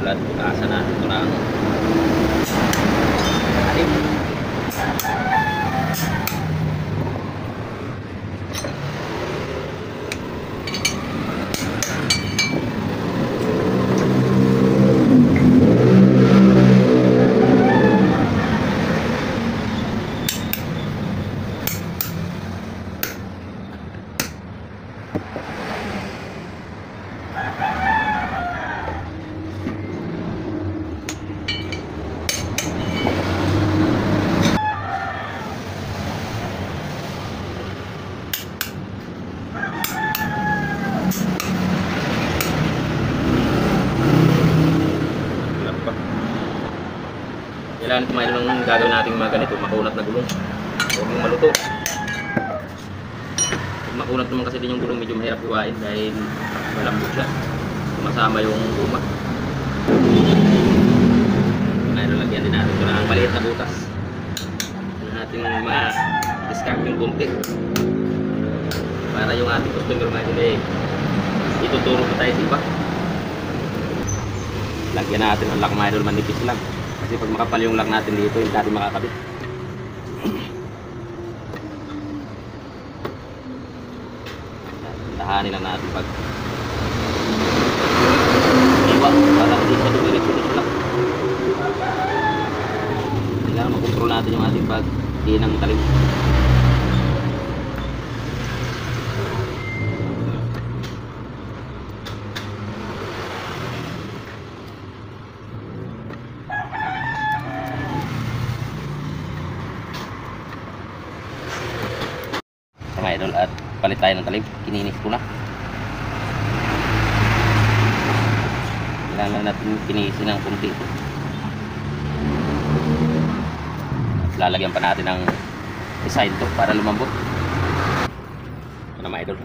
idol, at butasan natin ito ng alim. Kailangan kumain ng gagawin natin mga ganito, makunat na gulong. Huwag mong maluto. Makunat naman kasi din yung gulong, medyo mahirap iwain dahil malambot siya. Sumasama yung guma. Ngayon lagyan din natin ito ng maliit na butas. Natin ma-discard yung konti. Para yung ating customer ngayon ituturo ko tayo sa iba. Lagyan natin ang lock mga idol, manipis lang. Kasi pag makapal yung lock natin dito, hindi natin makakabit. Tahanin lang natin pag iwa, para hindi siya dumirik-dirik lang. Kailangan makontrol natin yung ating pag-iin ng talim. Mga idol, at palit tayo ng talim. Kininis ko na. Kailangan natin kinisin ng kunti ito. At lalagyan pa natin ng design to para lumambot. Ito na mga idol.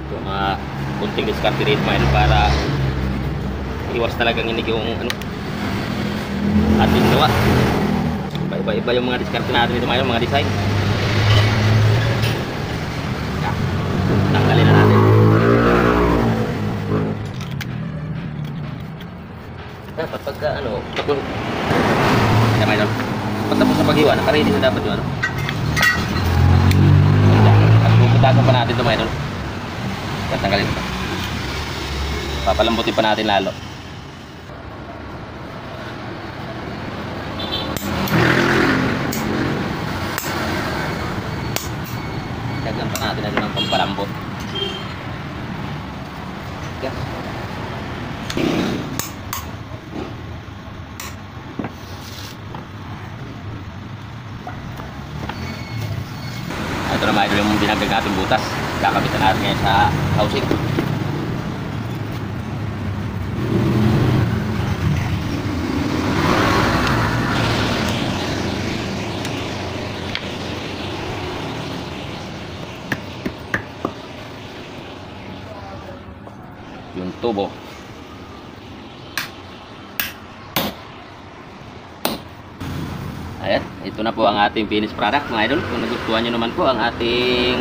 Ito mga kunting discard rate mga idol para iwas talagang inig yung ating gawa. Iba-iba yung mga diskarte natin dito ngayon, mga design. Yan. Tanggalin na natin. Dapat pagka tapos yan mga idol, pagtapos sa paghiwa, nakaready na dapat yung at puputasan pa natin ito mga idol. Tanggalin ito. Papalambutin pa natin lalo. Lagyan pa natin ng pampalambot. Yes. Ito naman yung binagdag natin butas. Kakabitan natin ngayon sa housing. Yung tubo. Ayan, ito na po ang ating finished product mga idol. Kung nagustuhan nyo naman po ang ating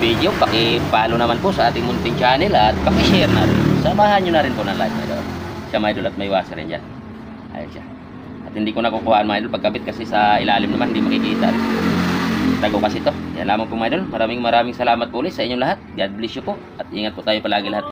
video, paki-follow naman po sa ating munting channel at paki-share na rin. Samahan nyo na rin po ng like mga idol. Siya mga idol, at may washer rin dyan. Ayan siya. At hindi ko nakukuhaan mga idol pagkabit kasi sa ilalim naman hindi makikita rin. Tago kasi ito. Yan lamang po mga idol. Maraming salamat po ulit sa inyong lahat. God bless you po. At ingat po tayo palagi lahat.